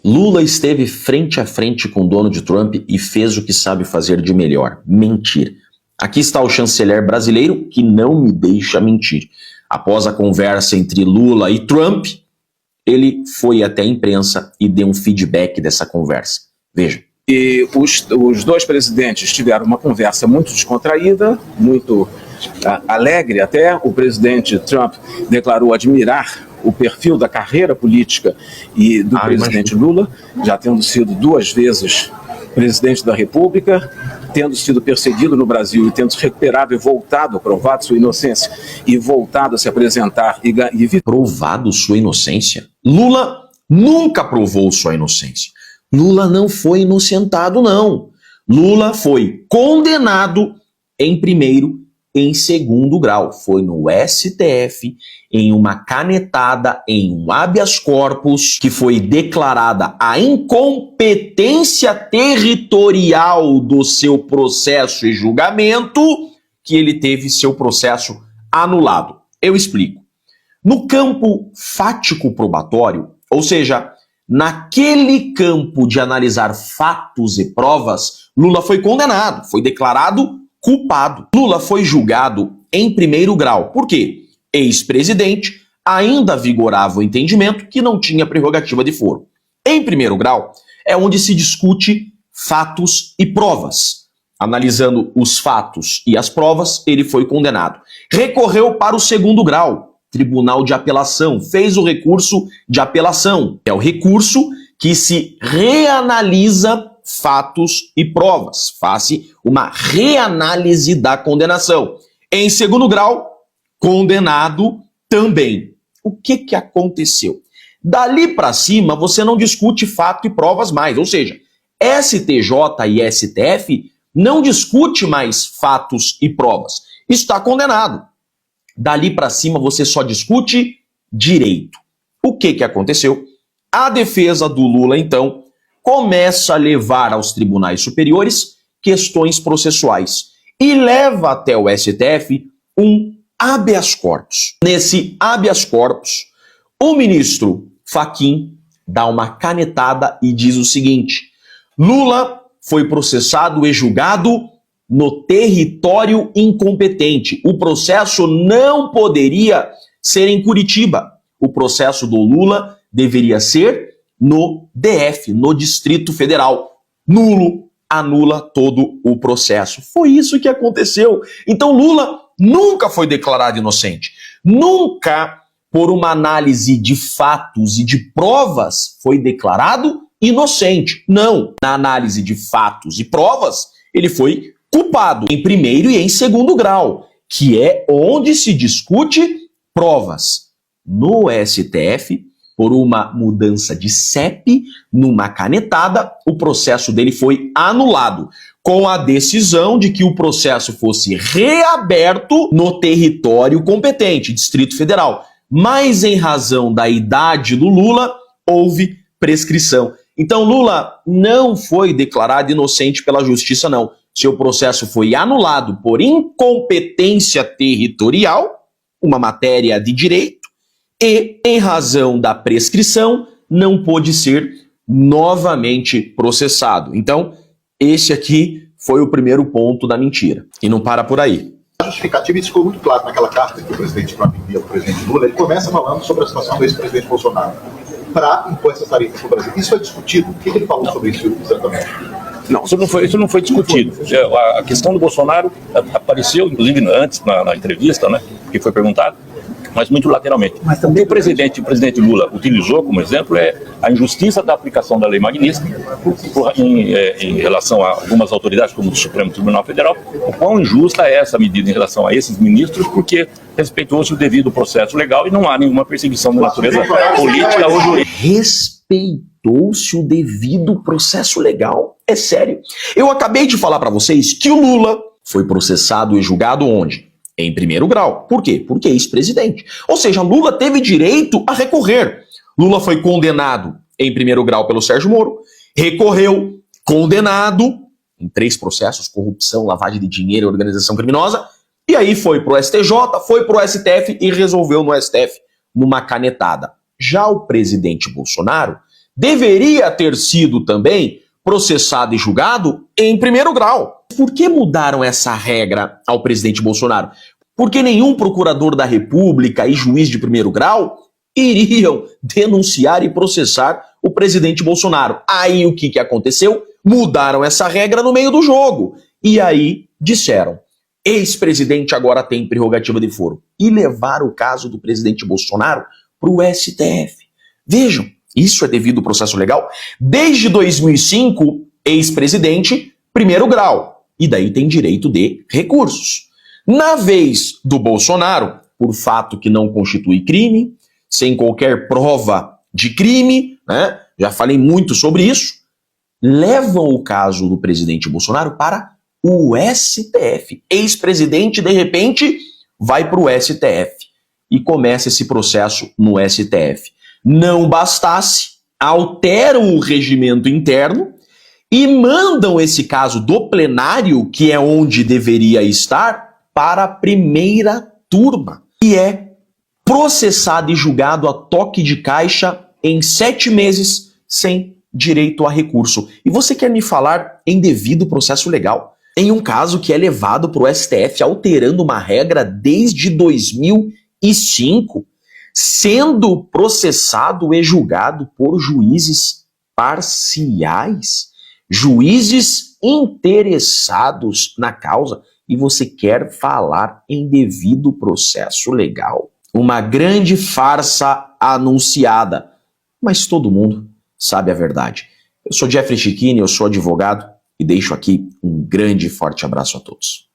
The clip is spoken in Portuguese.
Lula esteve frente a frente com Donald Trump e fez o que sabe fazer de melhor: mentir. Aqui está o chanceler brasileiro que não me deixa mentir. Após a conversa entre Lula e Trump, ele foi até a imprensa e deu um feedback dessa conversa. Veja. E os dois presidentes tiveram uma conversa muito descontraída, muito alegre até. O presidente Trump declarou admirar o perfil da carreira política e do presidente Lula, já tendo sido 2 vezes presidente da República, tendo sido perseguido no Brasil e tendo se recuperado e voltado, provado sua inocência e voltado a se apresentar e provado sua inocência? Lula nunca provou sua inocência. Lula não foi inocentado, não. Lula foi condenado em primeiro e em segundo grau. Foi no STF, em uma canetada, em um habeas corpus, que foi declarada a incompetência territorial do seu processo e julgamento, que ele teve seu processo anulado. Eu explico. No campo fático probatório, ou seja, naquele campo de analisar fatos e provas, Lula foi condenado, foi declarado culpado. Lula foi julgado em primeiro grau. Por quê? Ex-presidente, ainda vigorava o entendimento que não tinha prerrogativa de foro. Em primeiro grau é onde se discute fatos e provas. Analisando os fatos e as provas, ele foi condenado. Recorreu para o segundo grau, Tribunal de Apelação, fez o recurso de apelação. É o recurso que se reanalisa fatos e provas, faz uma reanálise da condenação. Em segundo grau, condenado também. O que aconteceu? Dali para cima, você não discute fato e provas mais, ou seja, STJ e STF não discute mais fatos e provas. Está condenado. Dali para cima você só discute direito. O que aconteceu? A defesa do Lula, então, começa a levar aos tribunais superiores questões processuais e leva até o STF um habeas corpus. Nesse habeas corpus, o ministro Fachin dá uma canetada e diz o seguinte: Lula foi processado e julgado no território incompetente. O processo não poderia ser em Curitiba. O processo do Lula deveria ser no DF, no Distrito Federal. Nulo, anula todo o processo. Foi isso que aconteceu. Então Lula nunca foi declarado inocente. Nunca, por uma análise de fatos e de provas, foi declarado inocente. Não. Na análise de fatos e provas, ele foi culpado em primeiro e em segundo grau, que é onde se discute provas. No STF, por uma mudança de CEP, numa canetada, o processo dele foi anulado, com a decisão de que o processo fosse reaberto no território competente, Distrito Federal. Mas em razão da idade do Lula, houve prescrição. Então Lula não foi declarado inocente pela justiça, não. Seu processo foi anulado por incompetência territorial, uma matéria de direito, e, em razão da prescrição, não pôde ser novamente processado. Então, esse aqui foi o primeiro ponto da mentira. E não para por aí. A justificativa, isso ficou muito claro naquela carta que o presidente Trump envia para o presidente Lula. Ele começa falando sobre a situação do ex-presidente Bolsonaro para impor essas tarifas para o Brasil. Isso é discutido? O que ele falou sobre isso exatamente? Não, isso não foi discutido. A questão do Bolsonaro apareceu, inclusive, antes, na entrevista, né, que foi perguntado, mas muito lateralmente. O que o presidente Lula utilizou como exemplo é a injustiça da aplicação da lei Magnitsky em relação a algumas autoridades, como o Supremo Tribunal Federal, o quão injusta é essa medida em relação a esses ministros, porque respeitou-se o devido processo legal e não há nenhuma perseguição de natureza política ou jurídica. Respeitou-se o devido processo legal? É sério. Eu acabei de falar para vocês que o Lula foi processado e julgado onde? Em primeiro grau. Por quê? Porque é ex-presidente. Ou seja, Lula teve direito a recorrer. Lula foi condenado em primeiro grau pelo Sérgio Moro, recorreu, condenado em 3 processos, corrupção, lavagem de dinheiro e organização criminosa, e aí foi pro STJ, foi pro STF e resolveu no STF numa canetada. Já o presidente Bolsonaro deveria ter sido também processado e julgado em primeiro grau. Por que mudaram essa regra ao presidente Bolsonaro? Porque nenhum procurador da República e juiz de primeiro grau iriam denunciar e processar o presidente Bolsonaro. Aí o que aconteceu? Mudaram essa regra no meio do jogo. E aí disseram, ex-presidente agora tem prerrogativa de foro. E levaram o caso do presidente Bolsonaro para o STF. Vejam, isso é devido ao processo legal. Desde 2005, ex-presidente, primeiro grau. E daí tem direito de recursos. Na vez do Bolsonaro, por fato que não constitui crime, sem qualquer prova de crime, né? Já falei muito sobre isso, levam o caso do presidente Bolsonaro para o STF. Ex-presidente, de repente, vai para o STF e começa esse processo no STF. Não bastasse, alteram o regimento interno e mandam esse caso do plenário, que é onde deveria estar, para a primeira turma. E é processado e julgado a toque de caixa em 7 meses, sem direito a recurso. E você quer me falar em devido processo legal? Em um caso que é levado para o STF, alterando uma regra desde 2005, sendo processado e julgado por juízes parciais, juízes interessados na causa, e você quer falar em devido processo legal? Uma grande farsa anunciada, mas todo mundo sabe a verdade. Eu sou Jeffrey Chicchini, eu sou advogado e deixo aqui um grande e forte abraço a todos.